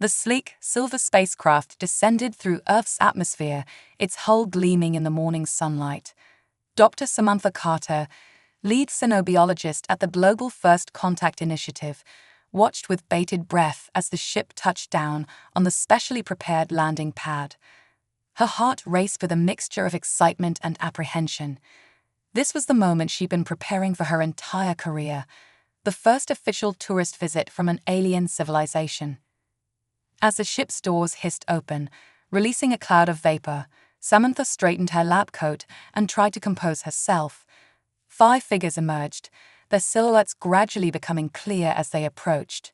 The sleek, silver spacecraft descended through Earth's atmosphere, its hull gleaming in the morning sunlight. Dr. Samantha Carter, lead xenobiologist at the Global First Contact Initiative, watched with bated breath as the ship touched down on the specially prepared landing pad. Her heart raced with a mixture of excitement and apprehension. This was the moment she'd been preparing for her entire career, the first official tourist visit from an alien civilization. As the ship's doors hissed open, releasing a cloud of vapor, Samantha straightened her lab coat and tried to compose herself. 5 figures emerged, their silhouettes gradually becoming clear as they approached.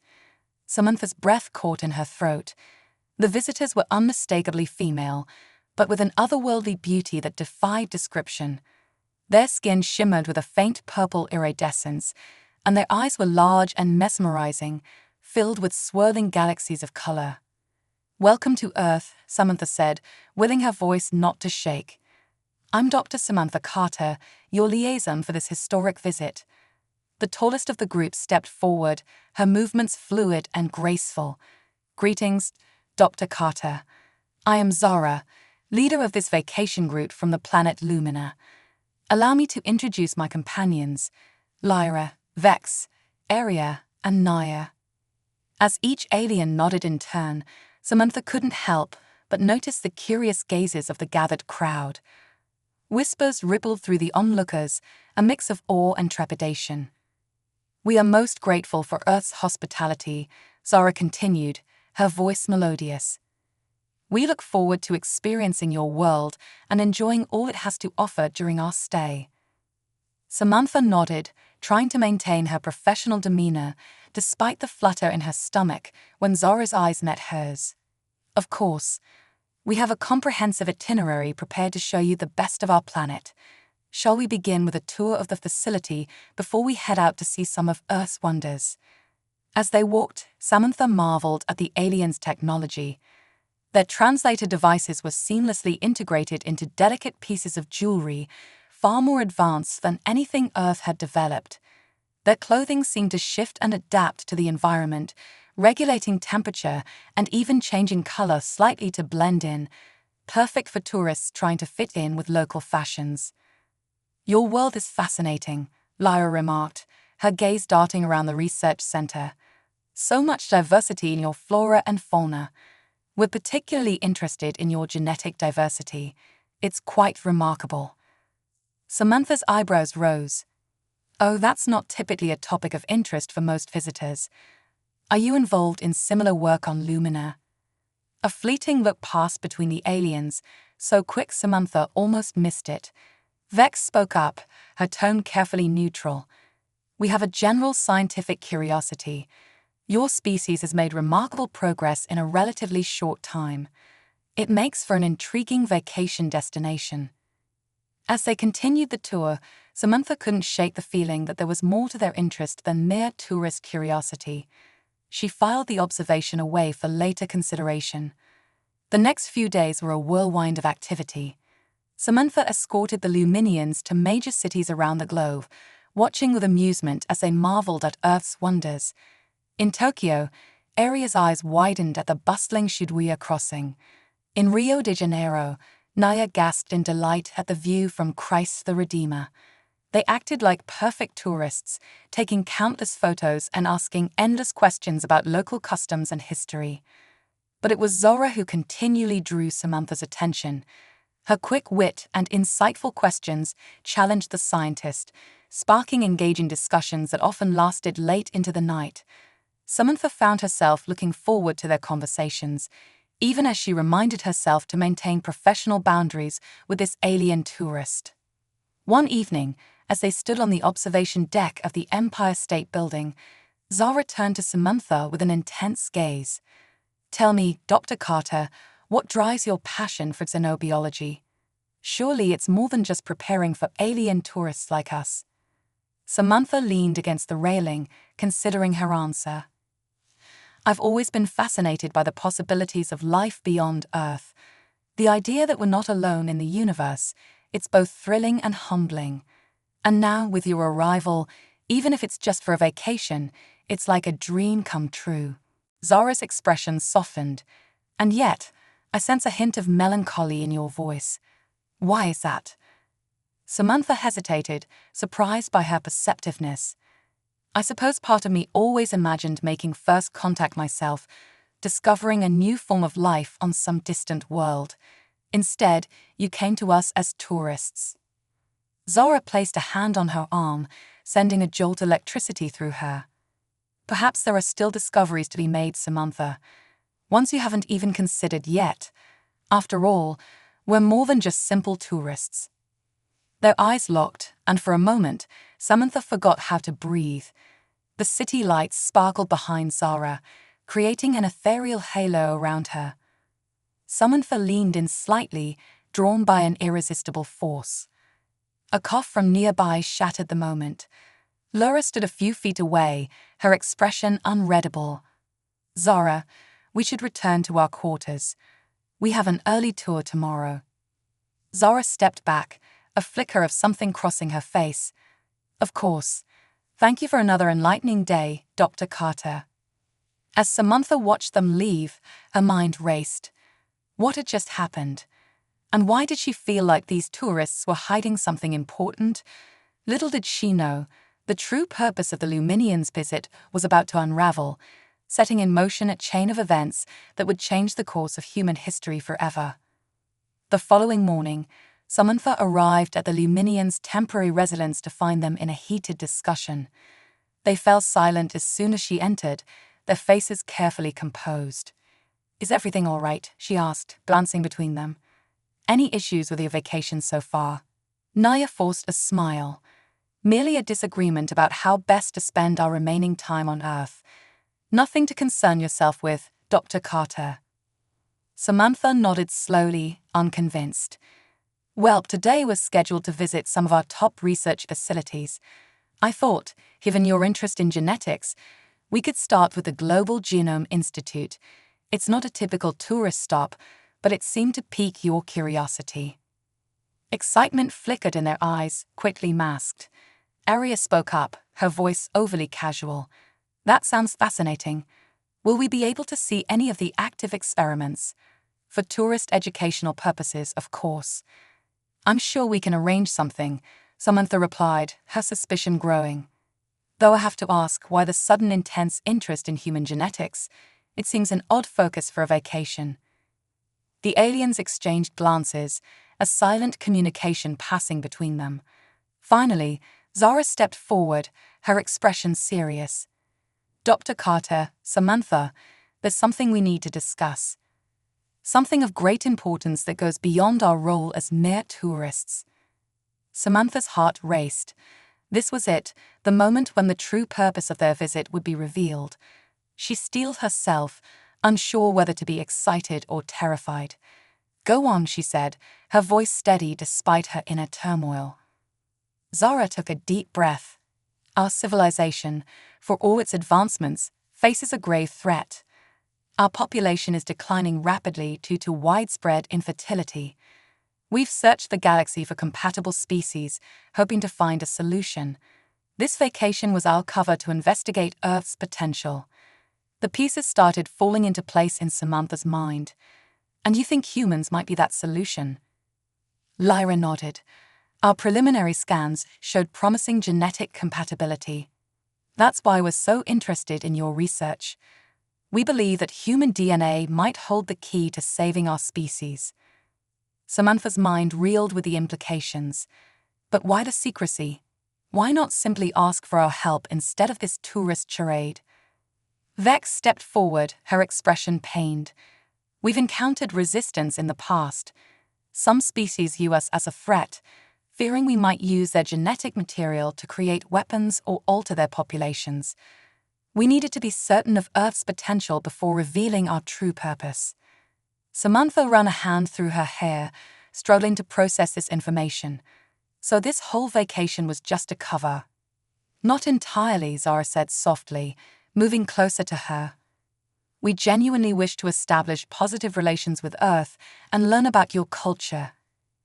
Samantha's breath caught in her throat. The visitors were unmistakably female, but with an otherworldly beauty that defied description. Their skin shimmered with a faint purple iridescence, and their eyes were large and mesmerizing, filled with swirling galaxies of color. "Welcome to Earth," Samantha said, willing her voice not to shake. "I'm Dr. Samantha Carter, your liaison for this historic visit." The tallest of the group stepped forward, her movements fluid and graceful. "Greetings, Dr. Carter. I am Zara, leader of this vacation group from the planet Lumina. Allow me to introduce my companions, Lyra, Vex, Aria, and Naya." As each alien nodded in turn, Samantha couldn't help but notice the curious gazes of the gathered crowd. Whispers rippled through the onlookers, a mix of awe and trepidation. "We are most grateful for Earth's hospitality," Zara continued, her voice melodious. "We look forward to experiencing your world and enjoying all it has to offer during our stay." Samantha nodded, trying to maintain her professional demeanor despite the flutter in her stomach when Zara's eyes met hers. "Of course, we have a comprehensive itinerary prepared to show you the best of our planet. Shall we begin with a tour of the facility before we head out to see some of Earth's wonders?" As they walked, Samantha marveled at the aliens' technology. Their translator devices were seamlessly integrated into delicate pieces of jewelry, far more advanced than anything Earth had developed. Their clothing seemed to shift and adapt to the environment, regulating temperature and even changing color slightly to blend in, perfect for tourists trying to fit in with local fashions. "Your world is fascinating," Lyra remarked, her gaze darting around the research center. "So much diversity in your flora and fauna. We're particularly interested in your genetic diversity. It's quite remarkable." Samantha's eyebrows rose. "Oh, that's not typically a topic of interest for most visitors. Are you involved in similar work on Lumina?" A fleeting look passed between the aliens, so quick Samantha almost missed it. Vex spoke up, her tone carefully neutral. "We have a general scientific curiosity. Your species has made remarkable progress in a relatively short time. It makes for an intriguing vacation destination." As they continued the tour, Samantha couldn't shake the feeling that there was more to their interest than mere tourist curiosity. She filed the observation away for later consideration. The next few days were a whirlwind of activity. Samantha escorted the Luminians to major cities around the globe, watching with amusement as they marveled at Earth's wonders. In Tokyo, Aria's eyes widened at the bustling Shibuya crossing. In Rio de Janeiro, Naya gasped in delight at the view from Christ the Redeemer. They acted like perfect tourists, taking countless photos and asking endless questions about local customs and history. But it was Zora who continually drew Samantha's attention. Her quick wit and insightful questions challenged the scientist, sparking engaging discussions that often lasted late into the night. Samantha found herself looking forward to their conversations, even as she reminded herself to maintain professional boundaries with this alien tourist. One evening, as they stood on the observation deck of the Empire State Building, Zara turned to Samantha with an intense gaze. "Tell me, Dr. Carter, what drives your passion for xenobiology? Surely it's more than just preparing for alien tourists like us." Samantha leaned against the railing, considering her answer. "I've always been fascinated by the possibilities of life beyond Earth. The idea that we're not alone in the universe, it's both thrilling and humbling. And now, with your arrival, even if it's just for a vacation, it's like a dream come true." Zara's expression softened. And yet, I sense a hint of melancholy in your voice. Why is that? Samantha hesitated, surprised by her perceptiveness. I suppose part of me always imagined making first contact myself, discovering a new form of life on some distant world. Instead, you came to us as tourists. Zara placed a hand on her arm, sending a jolt of electricity through her. Perhaps there are still discoveries to be made, Samantha. Ones you haven't even considered yet. After all, we're more than just simple tourists. Their eyes locked, and for a moment, Samantha forgot how to breathe. The city lights sparkled behind Zara, creating an ethereal halo around her. Samantha leaned in slightly, drawn by an irresistible force. A cough from nearby shattered the moment. Laura stood a few feet away, her expression unreadable. Zara, we should return to our quarters. We have an early tour tomorrow. Zara stepped back, a flicker of something crossing her face. Of course. Thank you for another enlightening day, Dr. Carter. As Samantha watched them leave, her mind raced. What had just happened? And why did she feel like these tourists were hiding something important? Little did she know, the true purpose of the Luminians' visit was about to unravel, setting in motion a chain of events that would change the course of human history forever. The following morning, Samantha arrived at the Luminians' temporary residence to find them in a heated discussion. They fell silent as soon as she entered, their faces carefully composed. Is everything all right? She asked, glancing between them. Any issues with your vacation so far? Naya forced a smile. Merely a disagreement about how best to spend our remaining time on Earth. Nothing to concern yourself with, Dr. Carter. Samantha nodded slowly, unconvinced. Well, today was scheduled to visit some of our top research facilities. I thought, given your interest in genetics, we could start with the Global Genome Institute. It's not a typical tourist stop, but it seemed to pique your curiosity. Excitement flickered in their eyes, quickly masked. Aria spoke up, her voice overly casual. That sounds fascinating. Will we be able to see any of the active experiments? For tourist educational purposes, of course. I'm sure we can arrange something, Samantha replied, her suspicion growing. Though I have to ask why the sudden intense interest in human genetics. It seems an odd focus for a vacation. The aliens exchanged glances, a silent communication passing between them. Finally, Zara stepped forward, her expression serious. Dr. Carter, Samantha, there's something we need to discuss. Something of great importance that goes beyond our role as mere tourists. Samantha's heart raced. This was it, the moment when the true purpose of their visit would be revealed. She steeled herself, unsure whether to be excited or terrified. Go on, she said, her voice steady despite her inner turmoil. Zara took a deep breath. Our civilization, for all its advancements, faces a grave threat. Our population is declining rapidly due to widespread infertility. We've searched the galaxy for compatible species, hoping to find a solution. This vacation was our cover to investigate Earth's potential. The pieces started falling into place in Samantha's mind. And you think humans might be that solution? Lyra nodded. Our preliminary scans showed promising genetic compatibility. That's why we're so interested in your research. We believe that human DNA might hold the key to saving our species. Samantha's mind reeled with the implications. But why the secrecy? Why not simply ask for our help instead of this tourist charade? Vex stepped forward, her expression pained. We've encountered resistance in the past. Some species view us as a threat, fearing we might use their genetic material to create weapons or alter their populations. We needed to be certain of Earth's potential before revealing our true purpose. Samantha ran a hand through her hair, struggling to process this information. So this whole vacation was just a cover. Not entirely, Zara said softly, moving closer to her. We genuinely wish to establish positive relations with Earth and learn about your culture.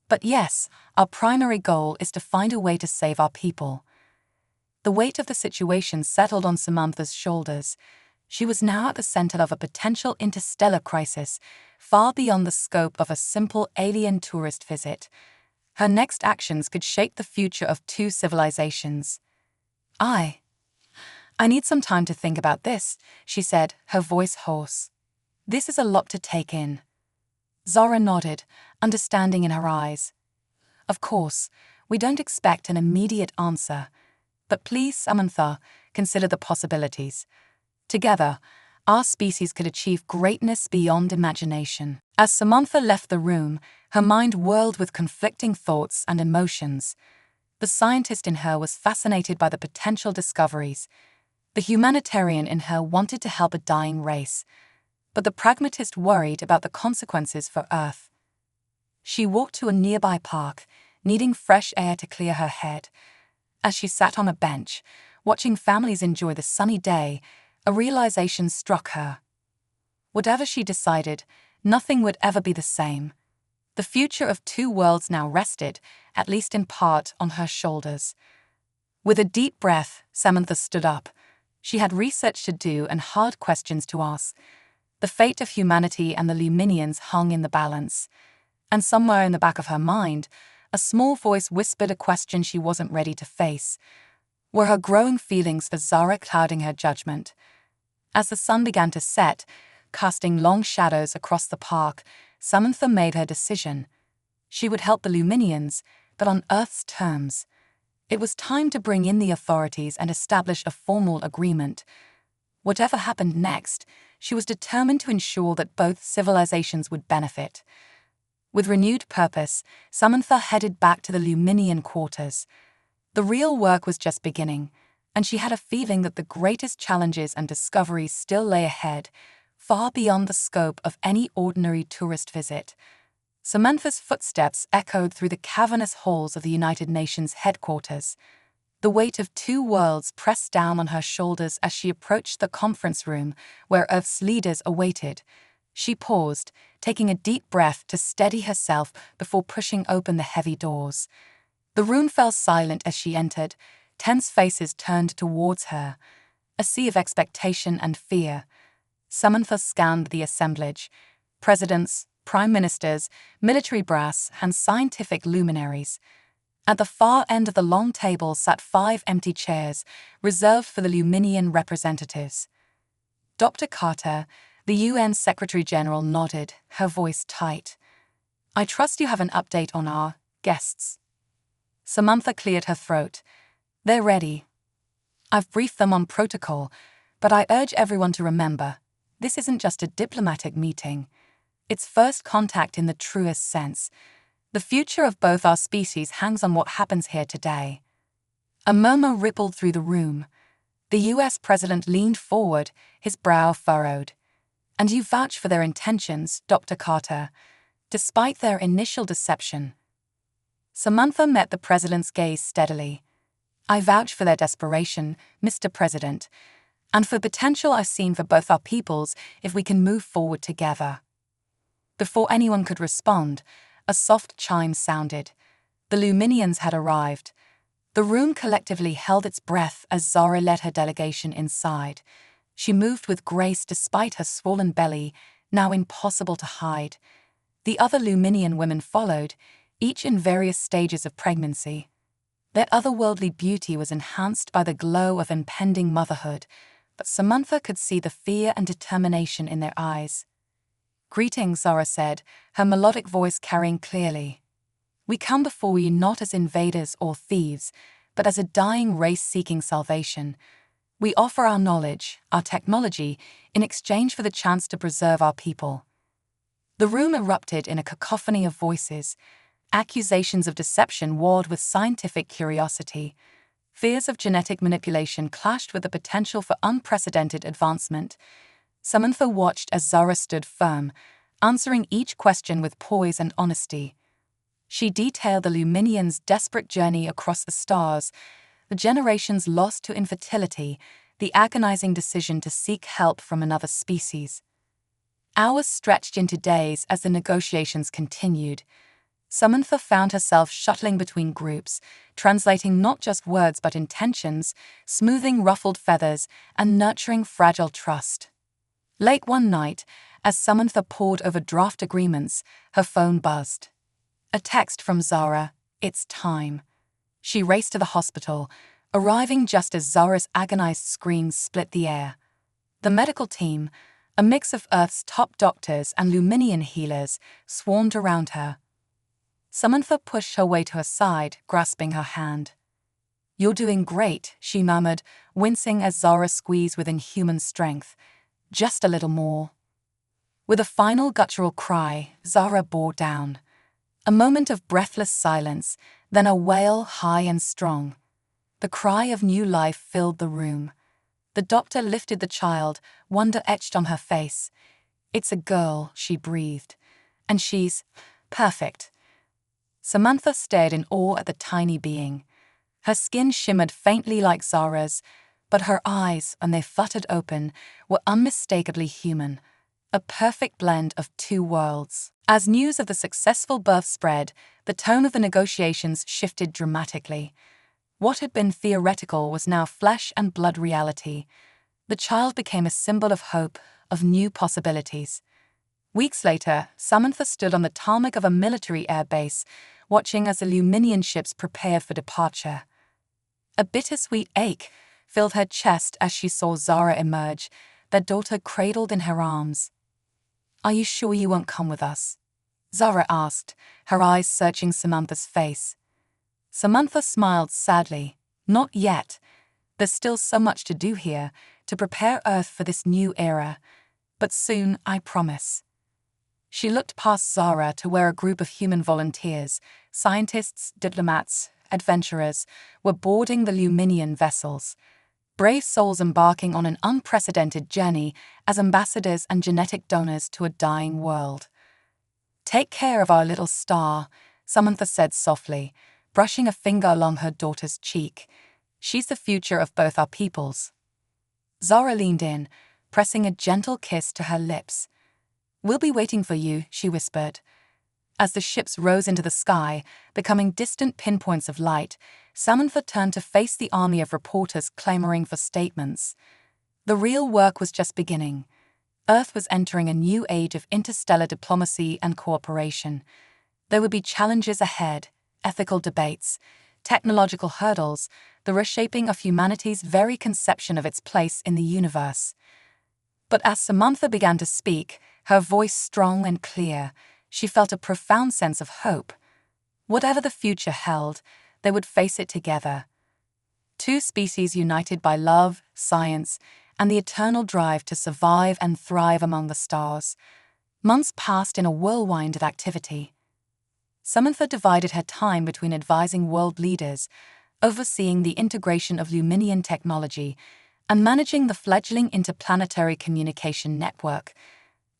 But yes, our primary goal is to find a way to save our people. The weight of the situation settled on Samantha's shoulders. She was now at the center of a potential interstellar crisis, far beyond the scope of a simple alien tourist visit. Her next actions could shape the future of two civilizations. I need some time to think about this, she said, her voice hoarse. This is a lot to take in. Zara nodded, understanding in her eyes. Of course, we don't expect an immediate answer. But please, Samantha, consider the possibilities. Together, our species could achieve greatness beyond imagination. As Samantha left the room, her mind whirled with conflicting thoughts and emotions. The scientist in her was fascinated by the potential discoveries. The humanitarian in her wanted to help a dying race. But the pragmatist worried about the consequences for Earth. She walked to a nearby park, needing fresh air to clear her head. As she sat on a bench, watching families enjoy the sunny day, a realization struck her. Whatever she decided, nothing would ever be the same. The future of two worlds now rested, at least in part, on her shoulders. With a deep breath, Samantha stood up. She had research to do and hard questions to ask. The fate of humanity and the Luminians hung in the balance. And somewhere in the back of her mind, a small voice whispered a question she wasn't ready to face. Were her growing feelings for Zara clouding her judgment? As the sun began to set, casting long shadows across the park, Samantha made her decision. She would help the Luminians, but on Earth's terms. It was time to bring in the authorities and establish a formal agreement. Whatever happened next, she was determined to ensure that both civilizations would benefit. With renewed purpose, Samantha headed back to the Luminian quarters. The real work was just beginning, and she had a feeling that the greatest challenges and discoveries still lay ahead, far beyond the scope of any ordinary tourist visit. Samantha's footsteps echoed through the cavernous halls of the United Nations headquarters. The weight of two worlds pressed down on her shoulders as she approached the conference room where Earth's leaders awaited. She paused, taking a deep breath to steady herself before pushing open the heavy doors. The room fell silent as she entered, tense faces turned towards her. A sea of expectation and fear. Samantha scanned the assemblage. Presidents, prime ministers, military brass, and scientific luminaries. At the far end of the long table sat 5 empty chairs, reserved for the Luminian representatives. Dr. Carter, the UN Secretary-General, nodded, her voice tight. I trust you have an update on our guests. Samantha cleared her throat. They're ready. I've briefed them on protocol, but I urge everyone to remember, this isn't just a diplomatic meeting. It's first contact in the truest sense. The future of both our species hangs on what happens here today. A murmur rippled through the room. The US president leaned forward, his brow furrowed. And you vouch for their intentions, Dr. Carter, despite their initial deception. Samantha met the president's gaze steadily. I vouch for their desperation, Mr. President, and for potential I've seen for both our peoples if we can move forward together. Before anyone could respond, a soft chime sounded. The Luminians had arrived. The room collectively held its breath as Zara led her delegation inside. She moved with grace despite her swollen belly, now impossible to hide. The other Luminian women followed, each in various stages of pregnancy. Their otherworldly beauty was enhanced by the glow of impending motherhood, but Samantha could see the fear and determination in their eyes. Greetings, Zara said, her melodic voice carrying clearly. We come before you not as invaders or thieves, but as a dying race seeking salvation. We offer our knowledge, our technology, in exchange for the chance to preserve our people. The room erupted in a cacophony of voices. Accusations of deception warred with scientific curiosity. Fears of genetic manipulation clashed with the potential for unprecedented advancement. Samantha watched as Zara stood firm, answering each question with poise and honesty. She detailed the Luminians' desperate journey across the stars, the generations lost to infertility, the agonizing decision to seek help from another species. Hours stretched into days as the negotiations continued. Samantha found herself shuttling between groups, translating not just words but intentions, smoothing ruffled feathers, and nurturing fragile trust. Late one night, as Samantha pored over draft agreements, her phone buzzed. A text from Zara. It's time. She raced to the hospital, arriving just as Zara's agonized screams split the air. The medical team, a mix of Earth's top doctors and Luminian healers, swarmed around her. Samantha pushed her way to her side, grasping her hand. "You're doing great," she murmured, wincing as Zara squeezed with inhuman strength. "Just a little more." With a final guttural cry, Zara bore down. A moment of breathless silence, then a wail high and strong. The cry of new life filled the room. The doctor lifted the child, wonder etched on her face. "It's a girl," she breathed. "And she's perfect." Samantha stared in awe at the tiny being. Her skin shimmered faintly like Zara's, but her eyes, when they fluttered open, were unmistakably human. A perfect blend of two worlds. As news of the successful birth spread, the tone of the negotiations shifted dramatically. What had been theoretical was now flesh and blood reality. The child became a symbol of hope, of new possibilities. Weeks later, Samantha stood on the tarmac of a military airbase, watching as the Luminian ships prepared for departure. A bittersweet ache filled her chest as she saw Zara emerge, their daughter cradled in her arms. "Are you sure you won't come with us?" Zara asked, her eyes searching Samantha's face. Samantha smiled sadly. "Not yet. There's still so much to do here, to prepare Earth for this new era. But soon, I promise." She looked past Zara to where a group of human volunteers, scientists, diplomats, adventurers, were boarding the Luminian vessels. Brave souls embarking on an unprecedented journey as ambassadors and genetic donors to a dying world. "Take care of our little star," Samantha said softly, brushing a finger along her daughter's cheek. "She's the future of both our peoples." Zara leaned in, pressing a gentle kiss to her lips. "We'll be waiting for you," she whispered. As the ships rose into the sky, becoming distant pinpoints of light, Samantha turned to face the army of reporters clamoring for statements. The real work was just beginning. Earth was entering a new age of interstellar diplomacy and cooperation. There would be challenges ahead, ethical debates, technological hurdles, the reshaping of humanity's very conception of its place in the universe. But as Samantha began to speak, her voice strong and clear, she felt a profound sense of hope. Whatever the future held, they would face it together. Two species united by love, science, and the eternal drive to survive and thrive among the stars. Months passed in a whirlwind of activity. Samantha divided her time between advising world leaders, overseeing the integration of Luminian technology, and managing the fledgling interplanetary communication network.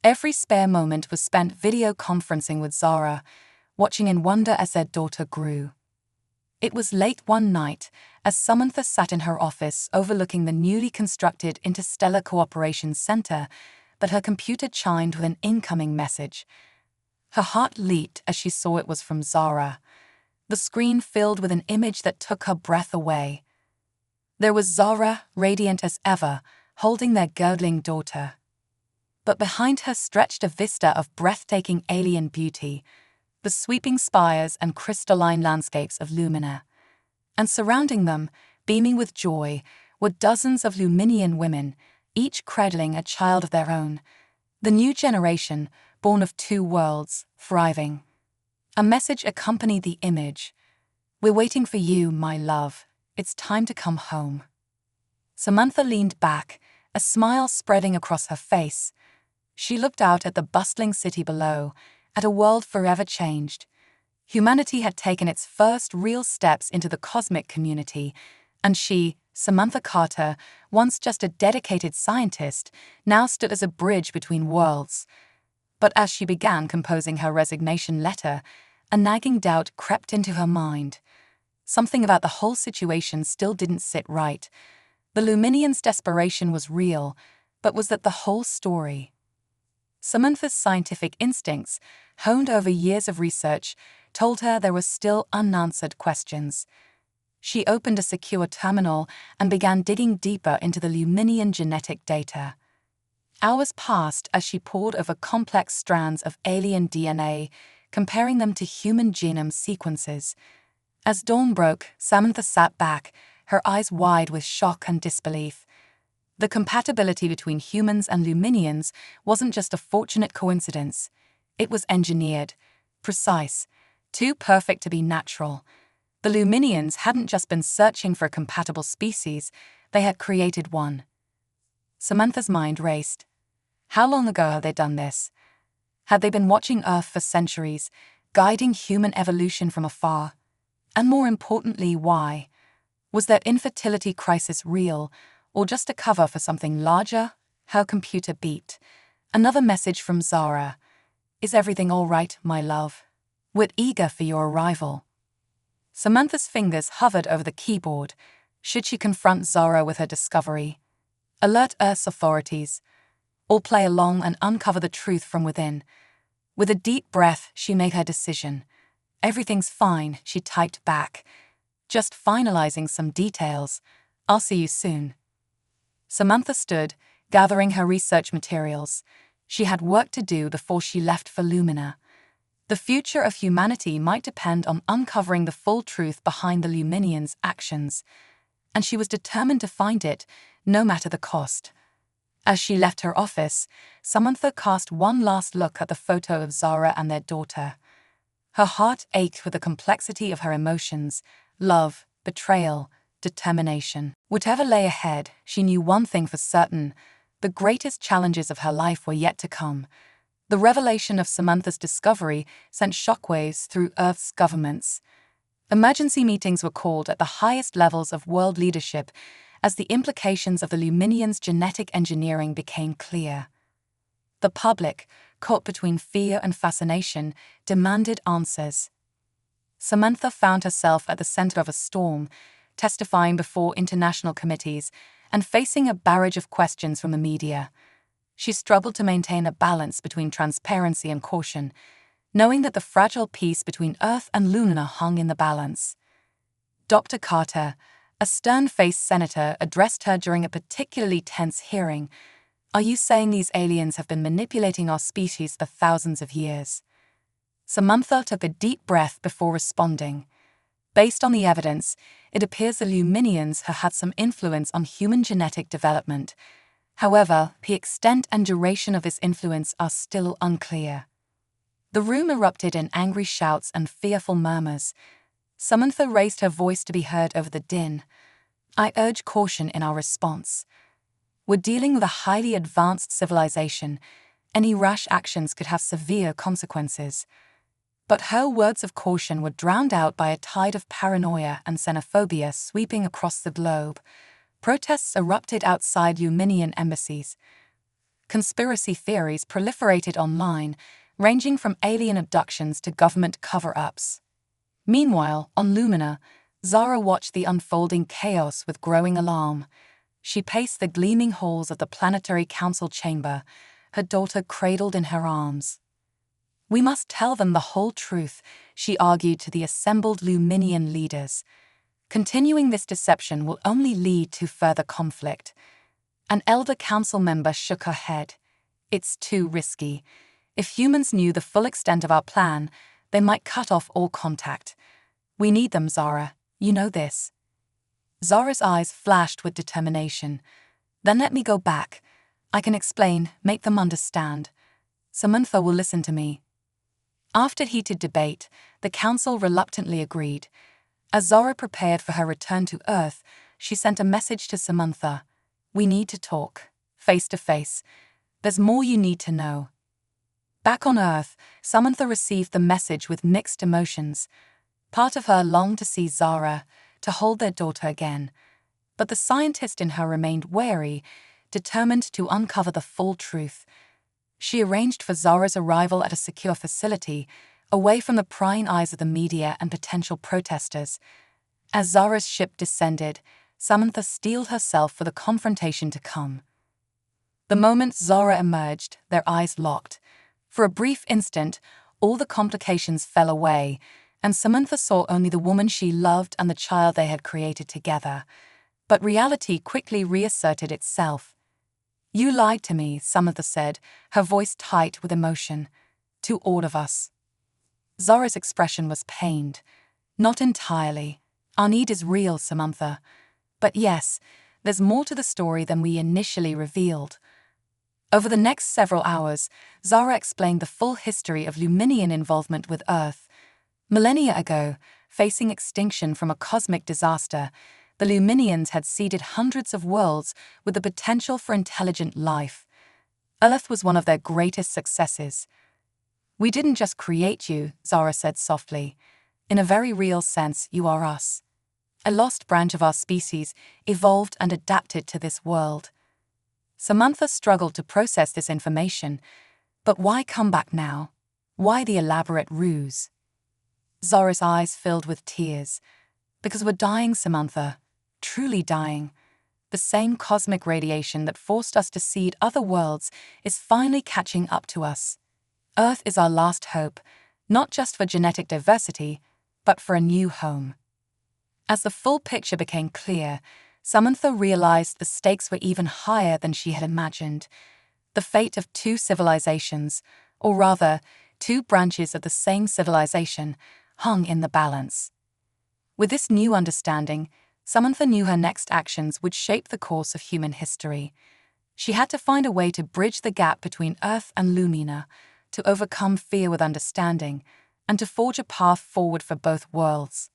Every spare moment was spent video conferencing with Zara, watching in wonder as their daughter grew. It was late one night, as Samantha sat in her office overlooking the newly constructed Interstellar Cooperation Center, that her computer chimed with an incoming message. Her heart leaped as she saw it was from Zara. The screen filled with an image that took her breath away. There was Zara, radiant as ever, holding their girdling daughter. But behind her stretched a vista of breathtaking alien beauty, the sweeping spires and crystalline landscapes of Lumina. And surrounding them, beaming with joy, were dozens of Luminian women, each cradling a child of their own. The new generation, born of two worlds, thriving. A message accompanied the image. "We're waiting for you, my love. It's time to come home." Samantha leaned back, a smile spreading across her face. She looked out at the bustling city below, at a world forever changed. Humanity had taken its first real steps into the cosmic community, and she, Samantha Carter, once just a dedicated scientist, now stood as a bridge between worlds. But as she began composing her resignation letter, a nagging doubt crept into her mind. Something about the whole situation still didn't sit right. The Luminians' desperation was real, but was that the whole story? Samantha's scientific instincts, honed over years of research, told her there were still unanswered questions. She opened a secure terminal and began digging deeper into the Luminian genetic data. Hours passed as she pored over complex strands of alien DNA, comparing them to human genome sequences. As dawn broke, Samantha sat back, her eyes wide with shock and disbelief. The compatibility between humans and Luminians wasn't just a fortunate coincidence. It was engineered, precise, too perfect to be natural. The Luminians hadn't just been searching for a compatible species, they had created one. Samantha's mind raced. How long ago had they done this? Had they been watching Earth for centuries, guiding human evolution from afar? And more importantly, why? Was their infertility crisis real, or just a cover for something larger? Her computer beeped. Another message from Zara. Is everything all right, my love? We're eager for your arrival. Samantha's fingers hovered over the keyboard. Should she confront Zara with her discovery? Alert Earth's authorities? Or play along and uncover the truth from within? With a deep breath, she made her decision. Everything's fine, she typed back. Just finalizing some details. I'll see you soon. Samantha stood, gathering her research materials. She had work to do before she left for Lumina. The future of humanity might depend on uncovering the full truth behind the Luminians' actions, and she was determined to find it, no matter the cost. As she left her office, Samantha cast one last look at the photo of Zara and their daughter. Her heart ached with the complexity of her emotions: love, betrayal, determination. Whatever lay ahead, she knew one thing for certain: the greatest challenges of her life were yet to come. The revelation of Samantha's discovery sent shockwaves through Earth's governments. Emergency meetings were called at the highest levels of world leadership as the implications of the Luminians' genetic engineering became clear. The public, caught between fear and fascination, demanded answers. Samantha found herself at the center of a storm, testifying before international committees and facing a barrage of questions from the media. She struggled to maintain a balance between transparency and caution, knowing that the fragile peace between Earth and Lumina hung in the balance. Dr. Carter, a stern-faced senator, addressed her during a particularly tense hearing. Are you saying these aliens have been manipulating our species for thousands of years? Samantha took a deep breath before responding. Based on the evidence, it appears the Luminians have had some influence on human genetic development. However, the extent and duration of this influence are still unclear. The room erupted in angry shouts and fearful murmurs. Samantha raised her voice to be heard over the din. I urge caution in our response. We're dealing with a highly advanced civilization. Any rash actions could have severe consequences. But her words of caution were drowned out by a tide of paranoia and xenophobia sweeping across the globe. Protests erupted outside Luminian embassies. Conspiracy theories proliferated online, ranging from alien abductions to government cover-ups. Meanwhile, on Lumina, Zara watched the unfolding chaos with growing alarm. She paced the gleaming halls of the Planetary Council chamber, her daughter cradled in her arms. We must tell them the whole truth, she argued to the assembled Luminian leaders. Continuing this deception will only lead to further conflict. An elder council member shook her head. It's too risky. If humans knew the full extent of our plan, they might cut off all contact. We need them, Zara. You know this. Zara's eyes flashed with determination. Then let me go back. I can explain, make them understand. Samantha will listen to me. After heated debate, the council reluctantly agreed. As Zara prepared for her return to Earth, she sent a message to Samantha. We need to talk, face to face. There's more you need to know. Back on Earth, Samantha received the message with mixed emotions. Part of her longed to see Zara, to hold their daughter again. But the scientist in her remained wary, determined to uncover the full truth. She arranged for Zara's arrival at a secure facility, away from the prying eyes of the media and potential protesters. As Zara's ship descended, Samantha steeled herself for the confrontation to come. The moment Zara emerged, their eyes locked. For a brief instant, all the complications fell away, and Samantha saw only the woman she loved and the child they had created together. But reality quickly reasserted itself. "You lied to me," Samantha said, her voice tight with emotion. "To all of us." Zora's expression was pained. "Not entirely. Our need is real, Samantha. But yes, there's more to the story than we initially revealed." Over the next several hours, Zara explained the full history of Luminian involvement with Earth. Millennia ago, facing extinction from a cosmic disaster, the Luminians had seeded hundreds of worlds with the potential for intelligent life. Earth was one of their greatest successes. "We didn't just create you," Zara said softly. "In a very real sense, you are us. A lost branch of our species evolved and adapted to this world." Samantha struggled to process this information. But why come back now? Why the elaborate ruse? Zora's eyes filled with tears. "Because we're dying, Samantha. Truly dying. The same cosmic radiation that forced us to seed other worlds is finally catching up to us. Earth is our last hope, not just for genetic diversity, but for a new home." As the full picture became clear, Samantha realized the stakes were even higher than she had imagined. The fate of two civilizations, or rather, two branches of the same civilization, hung in the balance. With this new understanding, Samantha knew her next actions would shape the course of human history. She had to find a way to bridge the gap between Earth and Lumina, to overcome fear with understanding, and to forge a path forward for both worlds.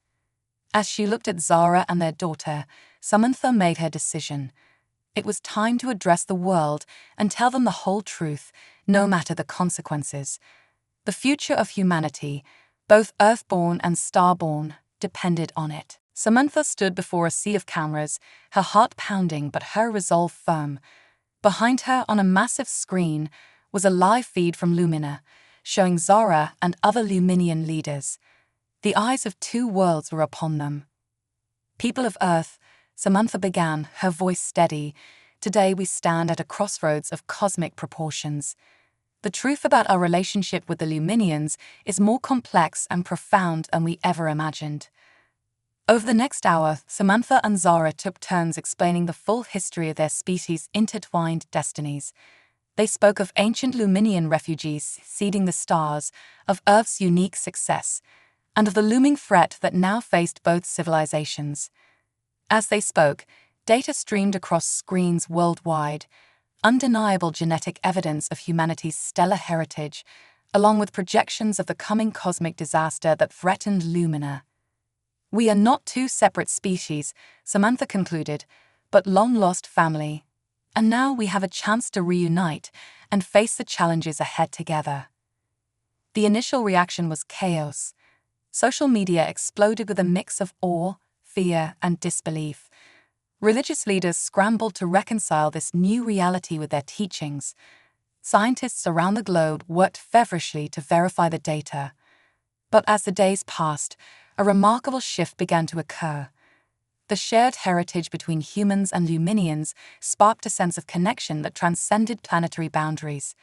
As she looked at Zara and their daughter, Samantha made her decision. It was time to address the world and tell them the whole truth, no matter the consequences. The future of humanity, both Earthborn and Starborn, depended on it. Samantha stood before a sea of cameras, her heart pounding but her resolve firm. Behind her, on a massive screen, was a live feed from Lumina, showing Zara and other Luminian leaders. The eyes of two worlds were upon them. "People of Earth," Samantha began, her voice steady, "today we stand at a crossroads of cosmic proportions. The truth about our relationship with the Luminians is more complex and profound than we ever imagined." Over the next hour, Samantha and Zara took turns explaining the full history of their species' intertwined destinies. They spoke of ancient Luminian refugees seeding the stars, of Earth's unique success, and of the looming threat that now faced both civilizations. As they spoke, data streamed across screens worldwide, undeniable genetic evidence of humanity's stellar heritage, along with projections of the coming cosmic disaster that threatened Lumina. "We are not two separate species," Samantha concluded, "but long-lost family. And now we have a chance to reunite and face the challenges ahead together." The initial reaction was chaos. Social media exploded with a mix of awe, fear, and disbelief. Religious leaders scrambled to reconcile this new reality with their teachings. Scientists around the globe worked feverishly to verify the data. But as the days passed, a remarkable shift began to occur. The shared heritage between humans and Luminians sparked a sense of connection that transcended planetary boundaries.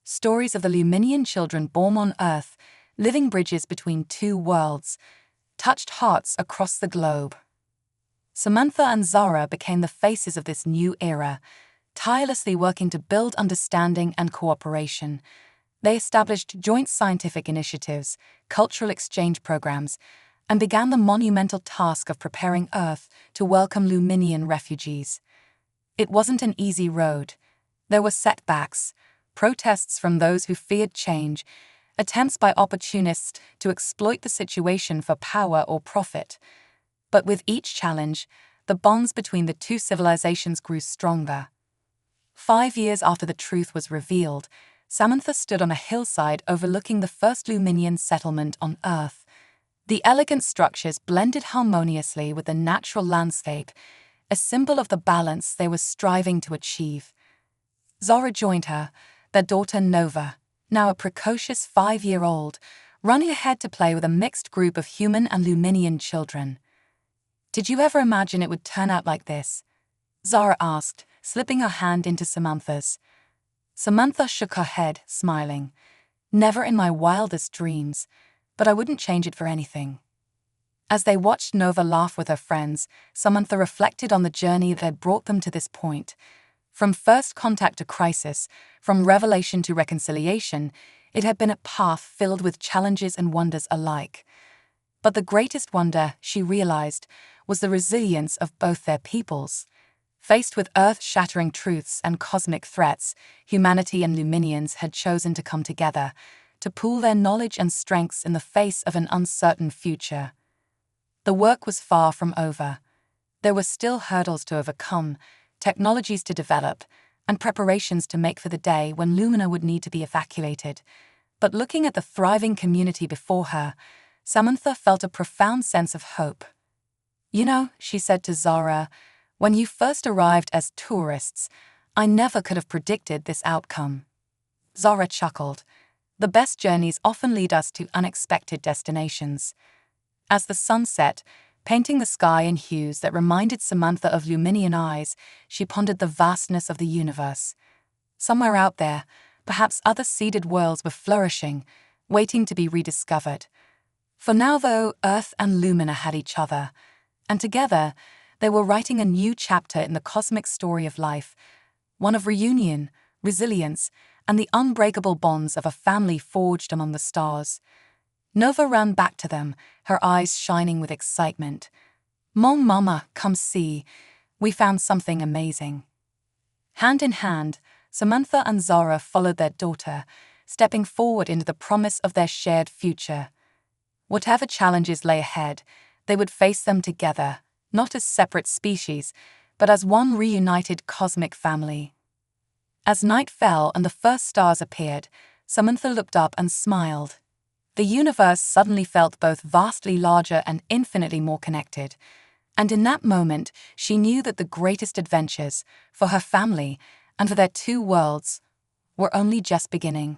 Stories of the Luminian children born on Earth, living bridges between two worlds, touched hearts across the globe. Samantha and Zara became the faces of this new era, tirelessly working to build understanding and cooperation. They established joint scientific initiatives, cultural exchange programs, and began the monumental task of preparing Earth to welcome Luminian refugees. It wasn't an easy road. There were setbacks, protests from those who feared change, attempts by opportunists to exploit the situation for power or profit. But with each challenge, the bonds between the two civilizations grew stronger. 5 years after the truth was revealed, Samantha stood on a hillside overlooking the first Luminian settlement on Earth. The elegant structures blended harmoniously with the natural landscape, a symbol of the balance they were striving to achieve. Zara joined her, their daughter Nova, now a precocious 5-year-old, running ahead to play with a mixed group of human and Luminian children. "Did you ever imagine it would turn out like this?" Zara asked, slipping her hand into Samantha's. Samantha shook her head, smiling. Never in my wildest dreams, but I wouldn't change it for anything. As they watched Nova laugh with her friends, Samantha reflected on the journey that had brought them to this point. From first contact to crisis, from revelation to reconciliation, it had been a path filled with challenges and wonders alike. But the greatest wonder, she realized, was the resilience of both their peoples. Faced with earth-shattering truths and cosmic threats, humanity and Luminians had chosen to come together, to pool their knowledge and strengths in the face of an uncertain future. The work was far from over. There were still hurdles to overcome, technologies to develop, and preparations to make for the day when Lumina would need to be evacuated. But looking at the thriving community before her, Samantha felt a profound sense of hope. "You know," she said to Zara, "when you first arrived as tourists, I never could have predicted this outcome." Zara chuckled. "The best journeys often lead us to unexpected destinations." As the sun set, painting the sky in hues that reminded Samantha of Luminian eyes, she pondered the vastness of the universe. Somewhere out there, perhaps other seeded worlds were flourishing, waiting to be rediscovered. For now, though, Earth and Lumina had each other, and together they were writing a new chapter in the cosmic story of life, one of reunion, resilience, and the unbreakable bonds of a family forged among the stars. Nova ran back to them, her eyes shining with excitement. "Mon mama, come see. We found something amazing." Hand in hand, Samantha and Zara followed their daughter, stepping forward into the promise of their shared future. Whatever challenges lay ahead, they would face them together, not as separate species, but as one reunited cosmic family. As night fell and the first stars appeared, Samantha looked up and smiled. The universe suddenly felt both vastly larger and infinitely more connected, and in that moment she knew that the greatest adventures, for her family and for their two worlds, were only just beginning.